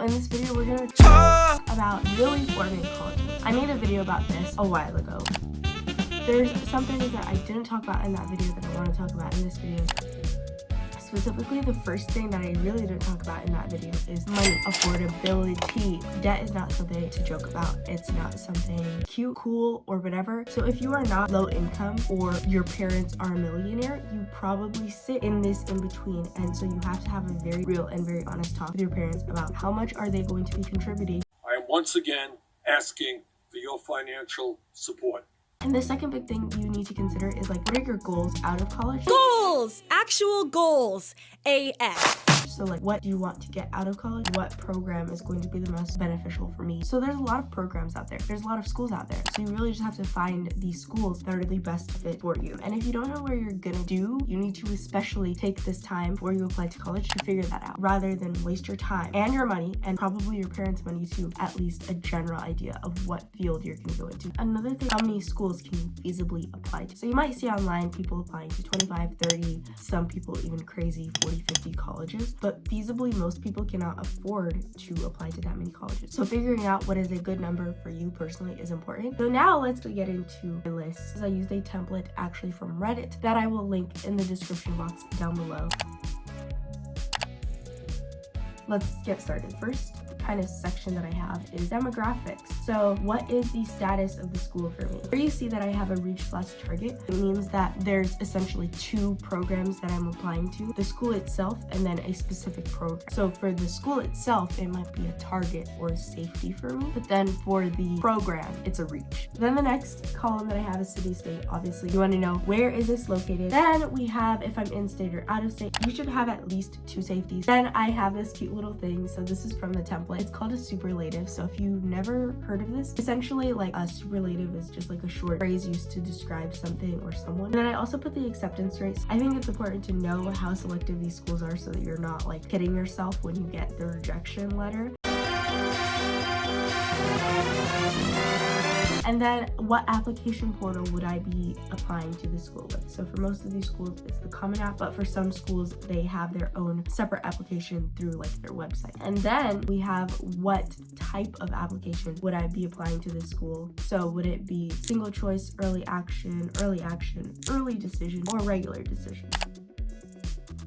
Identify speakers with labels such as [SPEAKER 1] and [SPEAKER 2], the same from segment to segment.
[SPEAKER 1] In this video, we're gonna talk about really forming colleges. I made a video about this a while ago. There's some things that I didn't talk about in that video that I want to talk about in this video. Specifically, the first thing that I really didn't talk about in that video is money, affordability. Debt is not something to joke about. It's not something cute, cool, or whatever. So if you are not low income or your parents are a millionaire, you probably sit in this in between. And so you have to have a very real and very honest talk with your parents about how much are they going to be contributing.
[SPEAKER 2] I am once again asking for your financial support.
[SPEAKER 1] And the second big thing you need to consider is like, what are your goals out of college?
[SPEAKER 3] Goals! Actual goals. AF.
[SPEAKER 1] So like, what do you want to get out of college? What program is going to be the most beneficial for me? So there's a lot of programs out there. There's a lot of schools out there. So you really just have to find these schools that are the best fit for you. And if you don't know where you're gonna do, you need to especially take this time before you apply to college to figure that out, rather than waste your time and your money and probably your parents' money to at least a general idea of what field you're gonna go into. Another thing, how many schools can you feasibly apply to? So you might see online people applying to 25, 30, some people even crazy 40, 50 colleges. But feasibly, most people cannot afford to apply to that many colleges. So figuring out what is a good number for you personally is important. So now let's get into the list. I used a template actually from Reddit that I will link in the description box down below. Let's get started. First kind of section that I have is demographics. So what is the status of the school for me? Here you see that I have a reach/target. It means that there's essentially two programs that I'm applying to, the school itself and then a specific program. So for the school itself, it might be a target or a safety for me, but then for the program, it's a reach. Then the next column that I have is city state. Obviously, you want to know where is this located. Then we have if I'm in state or out of state. You should have at least two safeties. Then I have this cute little thing. So this is from the template. It's called a superlative. So if you've never heard of this, essentially like a superlative is just like a short phrase used to describe something or someone. And then I also put the acceptance rates. I think it's important to know how selective these schools are so that you're not like kidding yourself when you get the rejection letter. And then what application portal would I be applying to the school with? So for most of these schools, it's the Common App, but for some schools, they have their own separate application through like their website. And then we have what type of application would I be applying to this school? So would it be single choice, early action, early decision, or regular decision?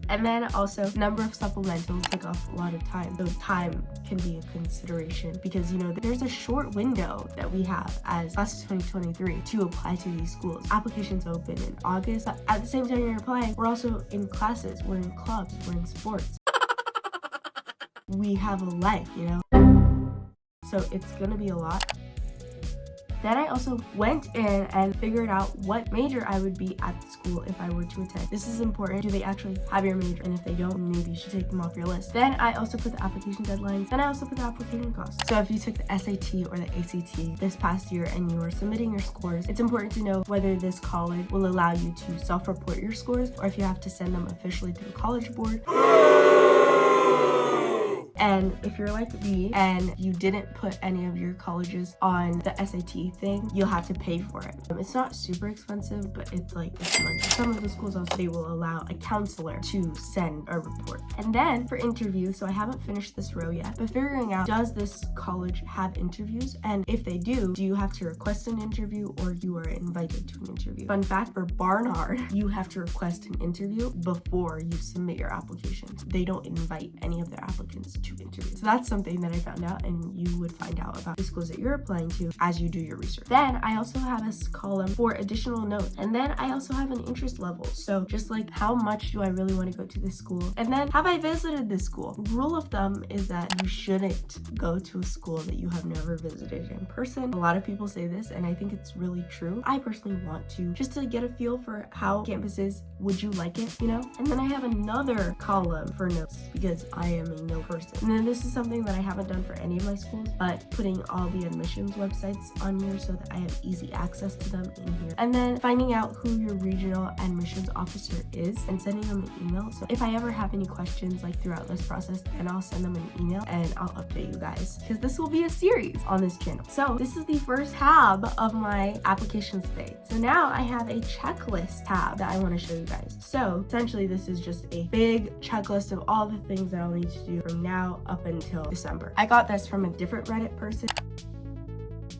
[SPEAKER 1] And then also number of supplementals take off a lot of time. So time can be a consideration because, you know, there's a short window that we have as class of 2023 to apply to these schools. Applications open in August. But at the same time you're applying, we're also in classes, we're in clubs, we're in sports. We have a life, you know? So it's gonna be a lot. Then I also went in and figured out what major I would be at the school if I were to attend. This is important. Do they actually have your major? And if they don't, maybe you should take them off your list. Then I also put the application deadlines. Then I also put the application costs. So if you took the SAT or the ACT this past year and you were submitting your scores, it's important to know whether this college will allow you to self-report your scores or if you have to send them officially to the College Board. And if you're like me and you didn't put any of your colleges on the SAT thing, you'll have to pay for it. It's not super expensive, but it's money. Some of the schools also, they will allow a counselor to send a report. And then for interview, so I haven't finished this row yet, but figuring out, does this college have interviews? And if they do you have to request an interview or you are invited to an interview? Fun fact, for Barnard, you have to request an interview before you submit your application. They don't invite any of their applicants to interview. So that's something that I found out, and you would find out about the schools that you're applying to as you do your research. Then I also have a column for additional notes, and then I also have an interest level. So just like, how much do I really want to go to this school? And then, have I visited this school? Rule of thumb is that you shouldn't go to a school that you have never visited in person. A lot of people say this, and I think it's really true. I personally want to, just to get a feel for how campus is. Would you like it, you know? And then I have another column for notes because I am a no person. And then this is something that I haven't done for any of my schools, but putting all the admissions websites on here so that I have easy access to them in here. And then finding out who your regional admissions officer is and sending them an email. So if I ever have any questions like throughout this process, then I'll send them an email and I'll update you guys because this will be a series on this channel. So this is the first tab of my applications thing. So now I have a checklist tab that I want to show you guys. So essentially this is just a big checklist of all the things that I'll need to do from now out up until December. I got this from a different Reddit person.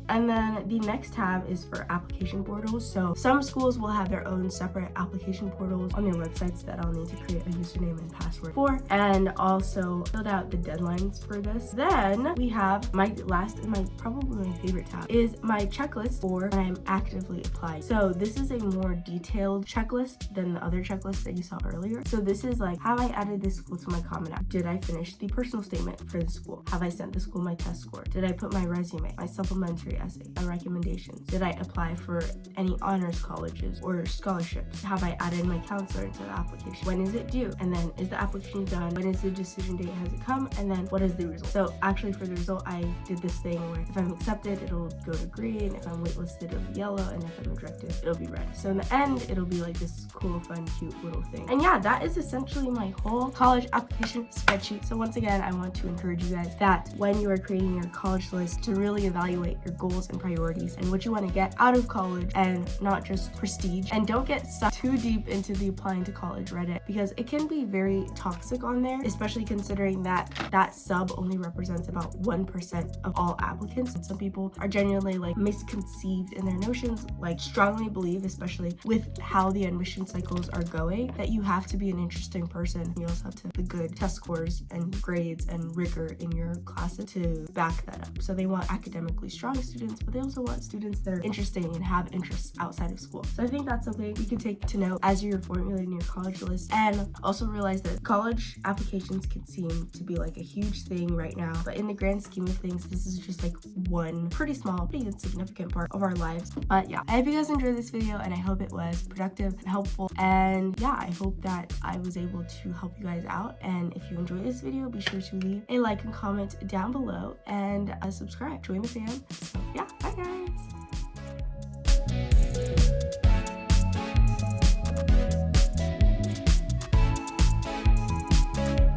[SPEAKER 1] And then the next tab is for application portals. So some schools will have their own separate application portals on their websites that I'll need to create a username and password for, and also filled out the deadlines for this. Then we have my last and probably my favorite tab is my checklist for when I'm actively applying. So this is a more detailed checklist than the other checklist that you saw earlier. So this is like, have I added this school to my Common App? Did I finish the personal statement for the school? Have I sent the school my test score? Did I put my resume, my supplementary essay, my recommendations? Did I apply for any honors colleges or scholarships? Have I added my counselor into the application? When is it due? And then is the application done? When is the decision date? Has it come? And then what is the result? So actually for the result, I did this thing where if I'm accepted, it'll go to green. If I'm waitlisted, it'll be yellow. And if I'm rejected, it'll be red. So in the end, it'll be like this cool, fun, cute little thing. And yeah, that is essentially my whole college application spreadsheet. So once again, I want to encourage you guys that when you are creating your college list, to really evaluate your goals and priorities and what you want to get out of college and not just prestige. And don't get sucked too deep into the applying to college Reddit, because it can be very toxic on there, especially considering that that sub only represents about 1% of all applicants. And some people are genuinely like misconceived in their notions, like strongly believe, especially with how the admission cycles are going, that you have to be an interesting person. You also have to have the good test scores and grades and rigor in your classes to back that up. So they want academically strong students, but they also want students that are interesting and have interests outside of school. So I think that's something you can take to note as you're formulating your college list. And also realize that college applications can seem to be like a huge thing right now, but in the grand scheme of things, this is just like one pretty small, pretty insignificant part of our lives. But yeah, I hope you guys enjoyed this video, and I hope it was productive and helpful. And yeah, I hope that I was able to help you guys out. And if you enjoyed this video, be sure to leave a like and comment down below, and subscribe, join the fam. So yeah, bye guys.